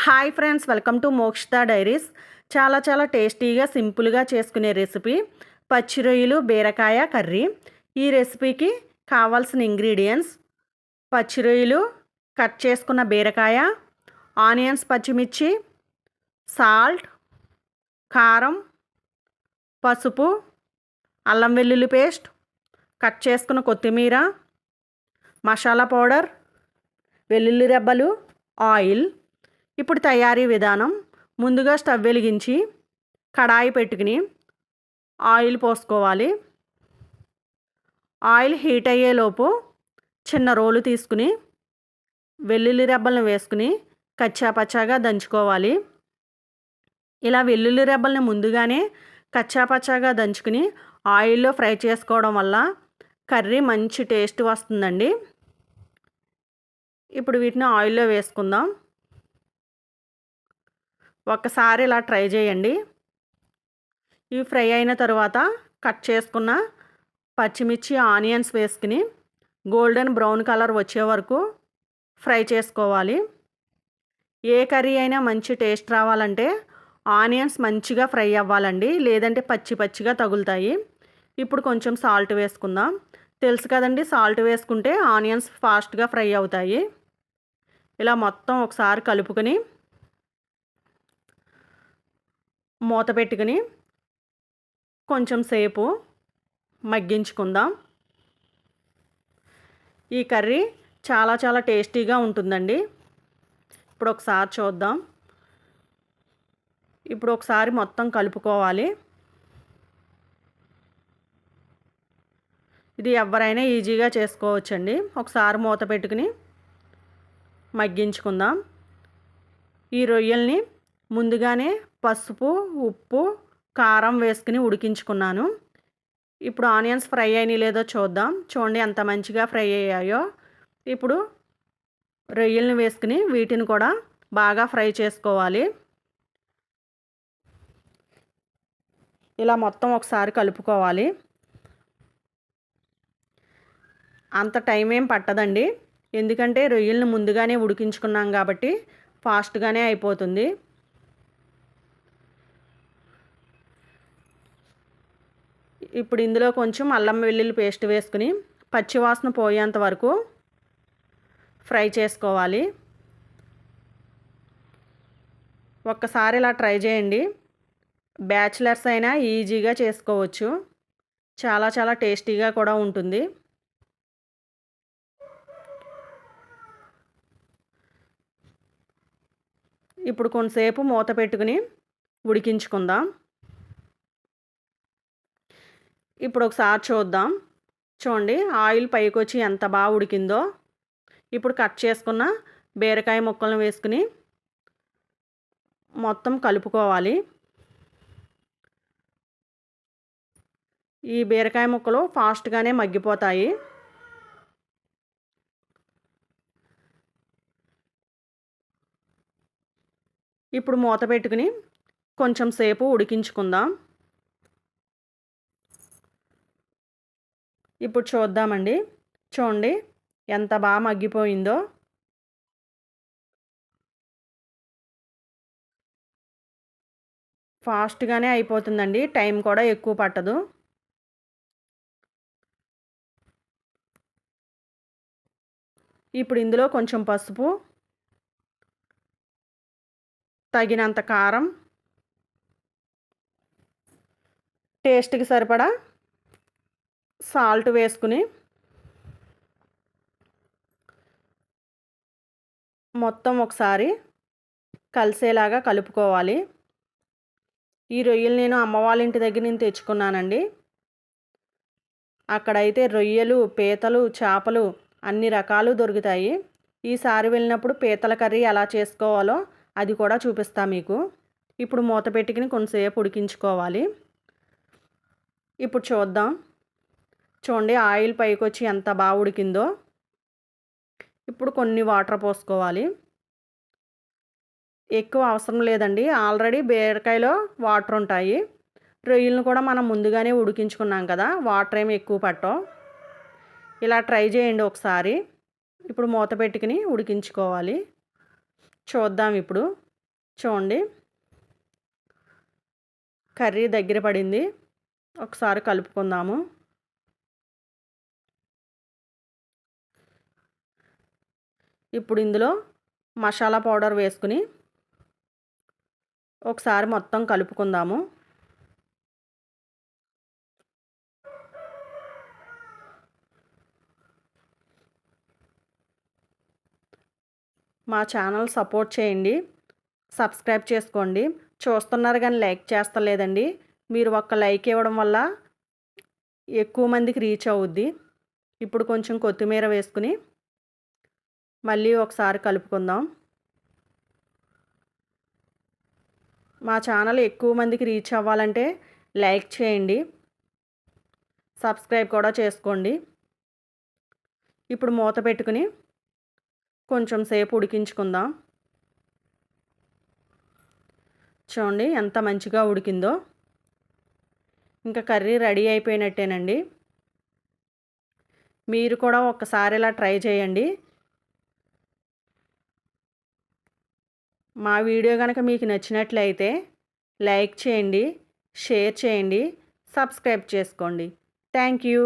Hi friends, welcome to Mokshita diaries. చాలా టేస్టీగా సింపుల్గా చేసుకునే రెసిపీ పచ్చి రొయ్యలు బీరకాయ కర్రీ. ఈ రెసిపీకి కావాల్సిన ఇంగ్రీడియంట్స్: పచ్చి రొయ్యలు, కట్ చేసుకున్న బీరకాయ, ఆనియన్స్, పచ్చిమిర్చి, సాల్ట్, కారం, పసుపు, అల్లం వెల్లుల్లి పేస్ట్, కట్ చేసుకున్న కొత్తిమీర, మసాలా పౌడర్, వెల్లుల్లి రెబ్బలు, ఆయిల్. ఇప్పుడు తయారీ విధానం: ముందుగా స్టవ్ వెలిగించి కడాయి పెట్టుకుని ఆయిల్ పోసుకోవాలి. ఆయిల్ హీట్ అయ్యేలోపు చిన్న రోలు తీసుకుని వెల్లుల్లి రెబ్బలను వేసుకుని కచ్చాపచ్చాగా దంచుకోవాలి. ఇలా వెల్లుల్లి రెబ్బల్ని ముందుగానే కచ్చాపచ్చాగా దంచుకుని ఆయిల్లో ఫ్రై చేసుకోవడం వల్ల కర్రీ మంచి టేస్ట్ వస్తుందండి. ఇప్పుడు వీటిని ఆయిల్లో వేసుకుందాం. ఒక్కసారి ఇలా ట్రై చేయండి. ఇవి ఫ్రై అయిన తర్వాత కట్ చేసుకున్న పచ్చిమిర్చి, ఆనియన్స్ వేసుకుని గోల్డెన్ బ్రౌన్ కలర్ వచ్చే వరకు ఫ్రై చేసుకోవాలి. ఏ కర్రీ అయినా మంచి టేస్ట్ రావాలంటే ఆనియన్స్ మంచిగా ఫ్రై అవ్వాలండి, లేదంటే పచ్చిగా తగులుతాయి. ఇప్పుడు కొంచెం సాల్ట్ వేసుకుందాం. తెలుసు కదండి, సాల్ట్ వేసుకుంటే ఆనియన్స్ ఫాస్ట్గా ఫ్రై అవుతాయి. ఇలా మొత్తం ఒకసారి కలుపుకొని మూత పెట్టుకుని కొంచెం సేపు మగ్గించుకుందాం. ఈ కర్రీ చాలా టేస్టీగా ఉంటుందండి. ఇప్పుడు ఒకసారి చూద్దాం. ఇప్పుడు ఒకసారి మొత్తం కలుపుకోవాలి. ఇది ఎవరైనా ఈజీగా చేసుకోవచ్చండి. ఒకసారి మూత పెట్టుకుని మగ్గించుకుందాం. ఈ రొయ్యల్ని ముందుగానే పసుపు, ఉప్పు, కారం వేసుకుని ఉడికించుకున్నాను. ఇప్పుడు ఆనియన్స్ ఫ్రై అయినాయి లేదో చూద్దాం. చూడండి ఎంత మంచిగా ఫ్రై అయ్యాయో. ఇప్పుడు రొయ్యల్ని వేసుకుని వీటిని కూడా బాగా ఫ్రై చేసుకోవాలి. ఇలా మొత్తం ఒకసారి కలుపుకోవాలి. అంత టైం ఏం పట్టదండి, ఎందుకంటే రొయ్యల్ని ముందుగానే ఉడికించుకున్నాం కాబట్టి ఫాస్ట్గానే అయిపోతుంది. ఇప్పుడు ఇందులో కొంచెం అల్లం వెల్లుల్లి పేస్ట్ వేసుకుని పచ్చివాసన పోయేంత వరకు ఫ్రై చేసుకోవాలి. ఒక్కసారి ఇలా ట్రై చేయండి. బ్యాచిలర్స్ అయినా ఈజీగా చేసుకోవచ్చు. చాలా టేస్టీగా కూడా ఉంటుంది. ఇప్పుడు కొంతసేపు మూత పెట్టుకుని ఉడికించుకుందాం. ఇప్పుడు ఒకసారి చూద్దాం. చూడండి ఆయిల్ పైకి వచ్చి ఎంత బాగా ఉడికిందో. ఇప్పుడు కట్ చేసుకున్న బీరకాయ ముక్కలను వేసుకుని మొత్తం కలుపుకోవాలి. ఈ బీరకాయ ముక్కలు ఫాస్ట్గానే మగ్గిపోతాయి. ఇప్పుడు మూత పెట్టుకుని కొంచెం సేపు ఉడికించుకుందాం. ఇప్పుడు చూద్దామండి. చూడండి ఎంత బాగా మగ్గిపోయిందో. ఫాస్ట్గానే అయిపోతుందండి, టైం కూడా ఎక్కువ పట్టదు. ఇప్పుడు ఇందులో కొంచెం పసుపు, తగినంత కారం, టేస్ట్కి సరిపడా సాల్ట్ వేసుకుని మొత్తం ఒకసారి కలిసేలాగా కలుపుకోవాలి. ఈ రొయ్యలు నేను అమ్మ వాళ్ళ ఇంటి దగ్గర నుంచి తెచ్చుకున్నానండి. అక్కడైతే రొయ్యలు, పీతలు, చేపలు అన్ని రకాలు దొరుకుతాయి. ఈసారి వెళ్ళినప్పుడు పీతల కర్రీ ఎలా చేసుకోవాలో అది కూడా చూపిస్తా మీకు. ఇప్పుడు మూత పెట్టుకుని కొంతసేపు ఉడికించుకోవాలి. ఇప్పుడు చూద్దాం. చూడండి ఆయిల్ పైకి వచ్చి ఎంత బాగా ఉడికిందో. ఇప్పుడు కొన్ని వాటర్ పోసుకోవాలి. ఎక్కువ అవసరం లేదండి, ఆల్రెడీ బీరకాయలో వాటర్ ఉంటాయి. రొయ్యలను కూడా మనం ముందుగానే ఉడికించుకున్నాం కదా, వాటర్ ఏమి ఎక్కువ పట్టవు. ఇలా ట్రై చేయండి ఒకసారి. ఇప్పుడు మూత పెట్టుకుని ఉడికించుకోవాలి. చూద్దాం ఇప్పుడు. చూడండి కర్రీ దగ్గర పడింది. ఒకసారి కలుపుకుందాము. ఇప్పుడు ఇందులో మసాలా పౌడర్ వేసుకుని ఒకసారి మొత్తం కలుపుకుందాము. మా ఛానల్ సపోర్ట్ చేయండి. సబ్స్క్రైబ్ చేసుకోండి. చూస్తున్నారు కానీ లైక్ చేస్తలేదండి. మీరు ఒక్క లైక్ ఇవ్వడం వల్ల ఎక్కువ మందికి రీచ్ అవుద్ది. ఇప్పుడు కొంచెం కొత్తిమీర వేసుకుని మళ్ళీ ఒకసారి కలుపుకుందాం. మా ఛానల్ ఎక్కువ మందికి రీచ్ అవ్వాలంటే లైక్ చేయండి. సబ్స్క్రైబ్ కూడా చేసుకోండి. ఇప్పుడు మూత పెట్టుకుని కొంచెం సేపు ఉడికించుకుందాం. చూడండి ఎంత మంచిగా ఉడికిందో. ఇంకా కర్రీ రెడీ అయిపోయినట్టేనండి. మీరు కూడా ఒక్కసారి ఇలా ట్రై చేయండి. మా వీడియో కనుక మీకు నచ్చినట్లయితే లైక్ చేయండి, షేర్ చేయండి, సబ్స్క్రైబ్ చేసుకోండి. Thank you.